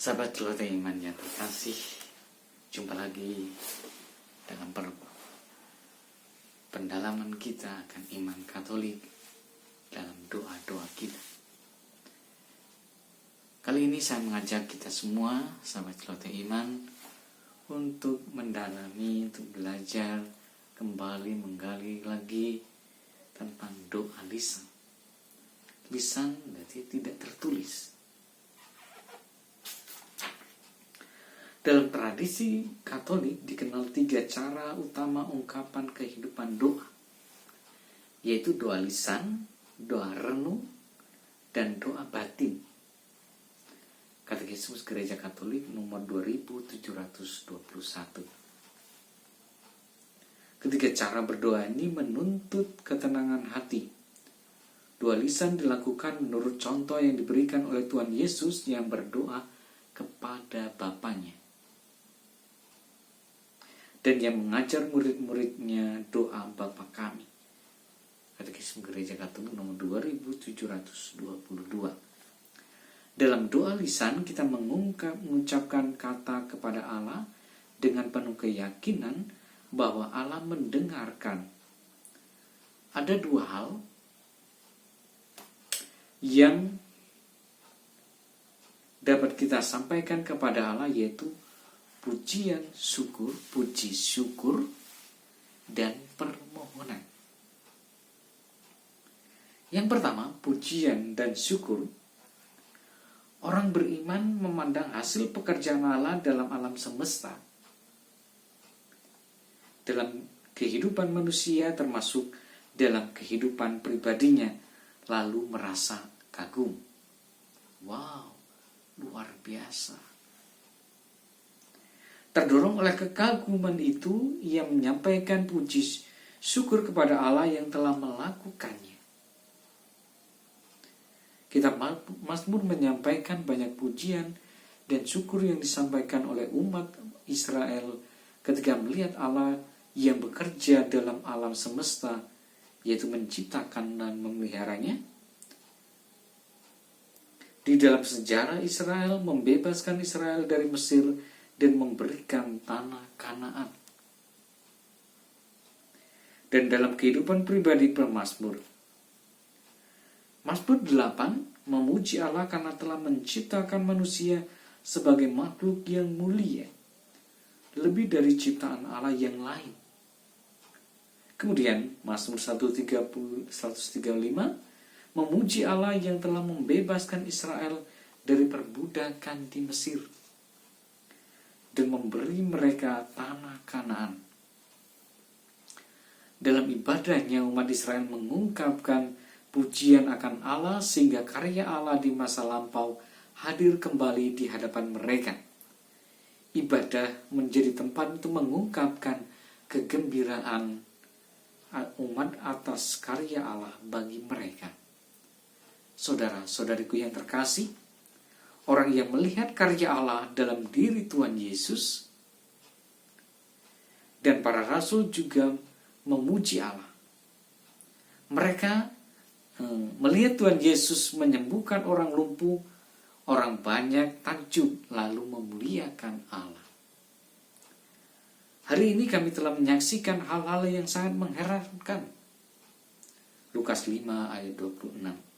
Sahabat Lotte Iman yang terkasih, jumpa lagi dalam pendalaman kita akan iman Katolik dalam doa-doa kita. Kali ini saya mengajak kita semua, sahabat Lotte Iman, untuk mendalami, untuk belajar kembali menggali lagi tentang doa lisan. Lisan berarti tidak tertulis. Dalam tradisi Katolik dikenal 3 cara utama ungkapan kehidupan doa, yaitu doa lisan, doa renung, dan doa batin. Katekismus Gereja Katolik nomor 2721. Ketiga cara berdoa ini menuntut ketenangan hati. Doa lisan dilakukan menurut contoh yang diberikan oleh Tuhan Yesus yang berdoa kepada Bapanya, dan yang mengajar murid-muridnya doa Bapa Kami. Katekismus Gereja Katolik nomor 2722. Dalam doa lisan kita mengucapkan kata kepada Allah dengan penuh keyakinan bahwa Allah mendengarkan. Ada 2 hal yang dapat kita sampaikan kepada Allah, yaitu pujian syukur, puji syukur, dan permohonan. Yang pertama, pujian dan syukur. Orang beriman memandang hasil pekerjaan Allah dalam alam semesta, dalam kehidupan manusia, termasuk dalam kehidupan pribadinya, lalu merasa kagum. Wow, luar biasa. Terdorong oleh kekaguman itu, ia menyampaikan puji syukur kepada Allah yang telah melakukannya. Kitab Mazmur menyampaikan banyak pujian dan syukur yang disampaikan oleh umat Israel ketika melihat Allah yang bekerja dalam alam semesta, yaitu menciptakan dan memeliharanya. Di dalam sejarah Israel, membebaskan Israel dari Mesir dan memberikan tanah Kanaan. Dan dalam kehidupan pribadi pemazmur, Mazmur 8 memuji Allah karena telah menciptakan manusia sebagai makhluk yang mulia, lebih dari ciptaan Allah yang lain. Kemudian Mazmur 135 memuji Allah yang telah membebaskan Israel dari perbudakan di Mesir dan memberi mereka tanah Kanaan. Dalam ibadahnya, umat Israel mengungkapkan pujian akan Allah sehingga karya Allah di masa lampau hadir kembali di hadapan mereka. Ibadah menjadi tempat untuk mengungkapkan kegembiraan umat atas karya Allah bagi mereka. Saudara-saudariku yang terkasih, orang yang melihat karya Allah dalam diri Tuhan Yesus dan para rasul juga memuji Allah. Mereka melihat Tuhan Yesus menyembuhkan orang lumpuh, orang banyak takjub lalu memuliakan Allah. Hari ini kami telah menyaksikan hal-hal yang sangat mengherankan. Lukas 5 ayat 26.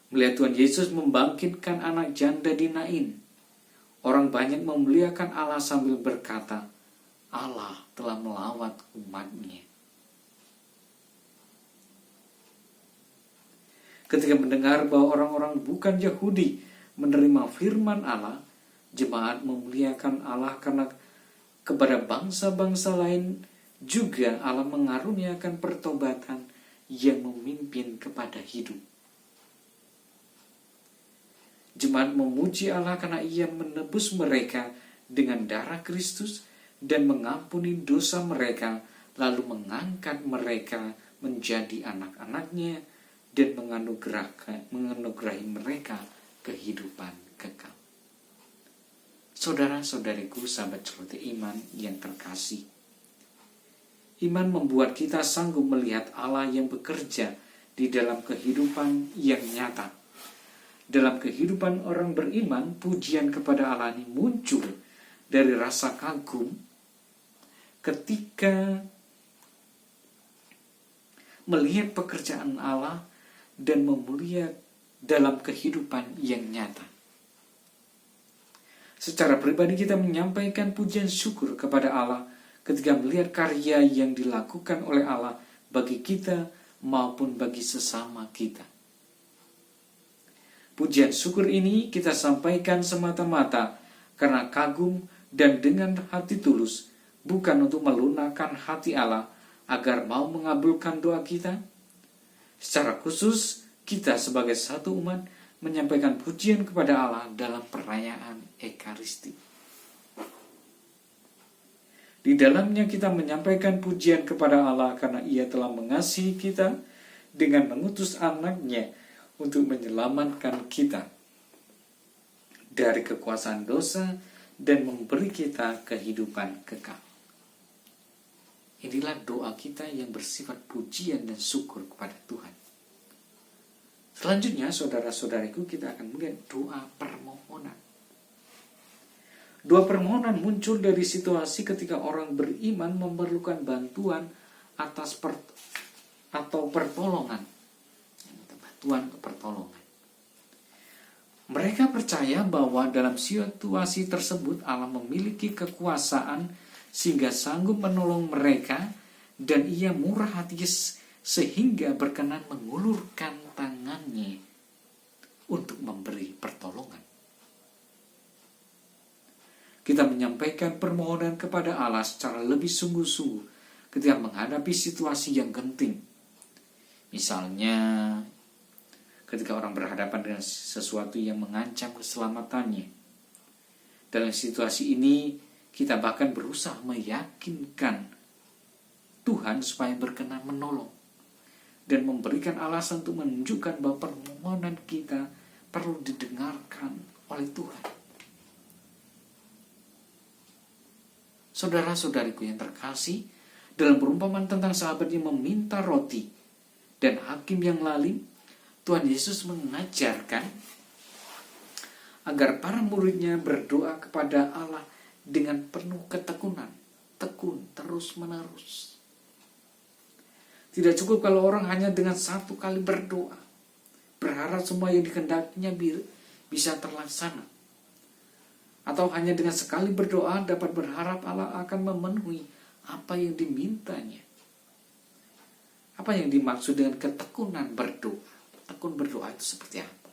Melihat Tuhan Yesus membangkitkan anak janda di Nain, orang banyak memuliakan Allah sambil berkata, Allah telah melawat umat-Nya. Ketika mendengar bahwa orang-orang bukan Yahudi menerima firman Allah, jemaat memuliakan Allah karena kepada bangsa-bangsa lain juga Allah mengaruniakan pertobatan yang memimpin kepada hidup. Jemaat memuji Allah karena Ia menebus mereka dengan darah Kristus dan mengampuni dosa mereka, lalu mengangkat mereka menjadi anak-anak-Nya dan menganugerahi mereka kehidupan kekal. Saudara-saudariku, sahabat Lotte Iman yang terkasih, iman membuat kita sanggup melihat Allah yang bekerja di dalam kehidupan yang nyata, Dalam kehidupan orang beriman, pujian kepada Allah ini muncul dari rasa kagum ketika melihat pekerjaan Allah dan memulia dalam kehidupan yang nyata. Secara pribadi kita menyampaikan pujian syukur kepada Allah ketika melihat karya yang dilakukan oleh Allah bagi kita maupun bagi sesama kita. Pujian syukur ini kita sampaikan semata-mata karena kagum dan dengan hati tulus, bukan untuk melunakkan hati Allah agar mau mengabulkan doa kita. Secara khusus, kita sebagai satu umat menyampaikan pujian kepada Allah dalam perayaan Ekaristi. Di dalamnya kita menyampaikan pujian kepada Allah karena Ia telah mengasihi kita dengan mengutus anaknya untuk menyelamatkan kita dari kekuasaan dosa dan memberi kita kehidupan kekal. Inilah doa kita yang bersifat pujian dan syukur kepada Tuhan. Selanjutnya, saudara-saudariku, kita akan melihat doa permohonan. Doa permohonan muncul dari situasi ketika orang beriman memerlukan bantuan atau pertolongan. Bantuan atau pertolongan. Mereka percaya bahwa dalam situasi tersebut Allah memiliki kekuasaan sehingga sanggup menolong mereka, dan Ia murah hati sehingga berkenan mengulurkan tangannya untuk memberi pertolongan. Kita menyampaikan permohonan kepada Allah secara lebih sungguh-sungguh ketika menghadapi situasi yang genting. Misalnya, ketika orang berhadapan dengan sesuatu yang mengancam keselamatannya. Dalam situasi ini, kita bahkan berusaha meyakinkan Tuhan supaya berkenan menolong dan memberikan alasan untuk menunjukkan bahwa permohonan kita perlu didengarkan oleh Tuhan. Saudara-saudariku yang terkasih, dalam perumpamaan tentang sahabat yang meminta roti dan hakim yang lalim, Tuhan Yesus mengajarkan agar para muridnya berdoa kepada Allah dengan penuh ketekunan, tekun terus-menerus. Tidak cukup kalau orang hanya dengan satu kali berdoa, berharap semua yang dikehendakinya bisa terlaksana. Atau hanya dengan sekali berdoa dapat berharap Allah akan memenuhi apa yang dimintanya. Apa yang dimaksud dengan ketekunan berdoa? Tekun berdoa itu seperti apa?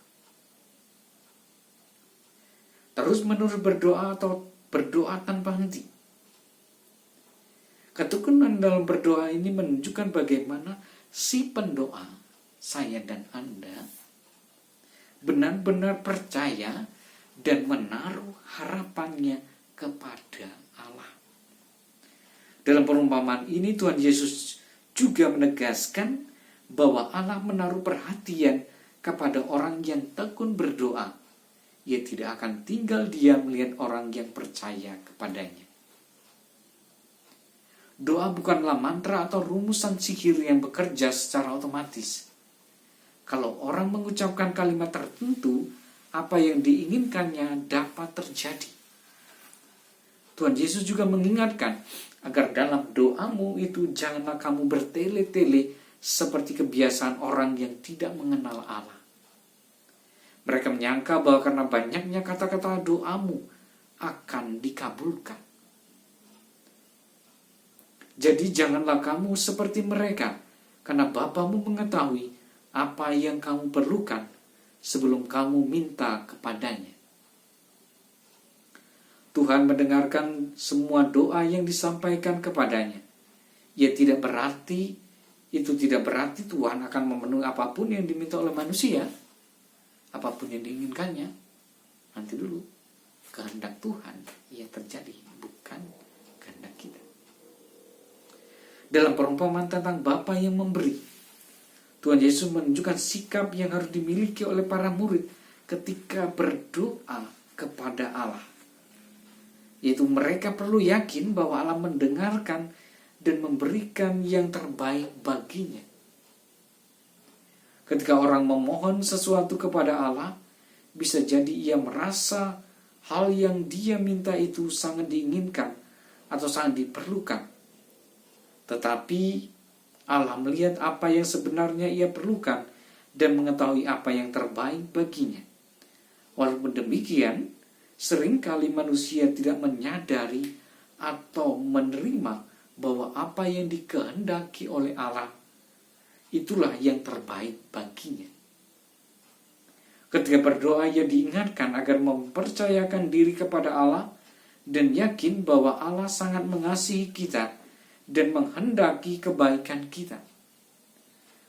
Terus-menerus berdoa atau berdoa tanpa henti. Ketekunan dalam berdoa ini menunjukkan bagaimana si pendoa, saya dan Anda, benar-benar percaya dan menaruh harapannya kepada Allah. Dalam perumpamaan ini Tuhan Yesus juga menegaskan bahwa Allah menaruh perhatian kepada orang yang tekun berdoa. Ia tidak akan tinggal diam melihat orang yang percaya kepadanya. Doa bukanlah mantra atau rumusan sihir yang bekerja secara otomatis. Kalau orang mengucapkan kalimat tertentu, apa yang diinginkannya dapat terjadi. Tuhan Yesus juga mengingatkan agar dalam doamu itu janganlah kamu bertele-tele seperti kebiasaan orang yang tidak mengenal Allah. Mereka menyangka bahwa karena banyaknya kata-kata doamu akan dikabulkan. Jadi janganlah kamu seperti mereka, karena Bapamu mengetahui apa yang kamu perlukan sebelum kamu minta kepadanya. Tuhan mendengarkan semua doa yang disampaikan kepadanya. Itu tidak berarti Tuhan akan memenuhi apapun yang diminta oleh manusia. Apapun yang diinginkannya. Nanti dulu, kehendak Tuhan ia terjadi, bukan kehendak kita. Dalam perumpamaan tentang Bapa yang memberi, Tuhan Yesus menunjukkan sikap yang harus dimiliki oleh para murid ketika berdoa kepada Allah. Yaitu mereka perlu yakin bahwa Allah mendengarkan dan memberikan yang terbaik baginya. Ketika orang memohon sesuatu kepada Allah, bisa jadi ia merasa hal yang dia minta itu sangat diinginkan atau sangat diperlukan. Tetapi Allah melihat apa yang sebenarnya ia perlukan dan mengetahui apa yang terbaik baginya. Walaupun demikian, seringkali manusia tidak menyadari atau menerima bahwa apa yang dikehendaki oleh Allah itulah yang terbaik baginya. Ketika berdoa, ia diingatkan agar mempercayakan diri kepada Allah dan yakin bahwa Allah sangat mengasihi kita dan menghendaki kebaikan kita.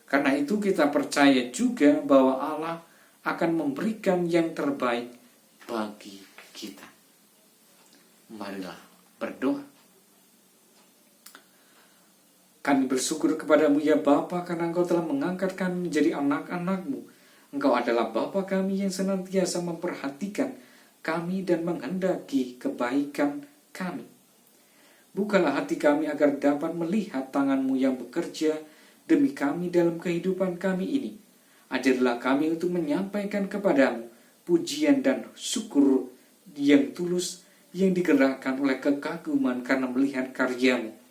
Karena itu kita percaya juga bahwa Allah akan memberikan yang terbaik bagi kita. Marilah berdoa. Kami bersyukur kepadamu ya Bapa, karena Engkau telah mengangkat kami menjadi anak-anak-Mu. Engkau adalah Bapa kami yang senantiasa memperhatikan kami dan menghendaki kebaikan kami. Bukalah hati kami agar dapat melihat tangan-Mu yang bekerja demi kami dalam kehidupan kami ini. Ajarlah kami untuk menyampaikan kepadamu pujian dan syukur yang tulus yang digerakkan oleh kekaguman karena melihat karya-Mu.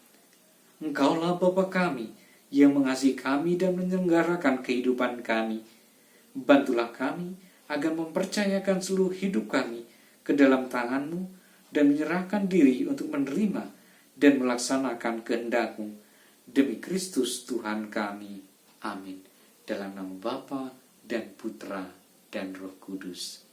Engkaulah Bapa kami yang mengasihi kami dan menyelenggarakan kehidupan kami. Bantulah kami agar mempercayakan seluruh hidup kami ke dalam tangan-Mu dan menyerahkan diri untuk menerima dan melaksanakan kehendak-Mu. Demi Kristus Tuhan kami. Amin. Dalam nama Bapa dan Putra dan Roh Kudus.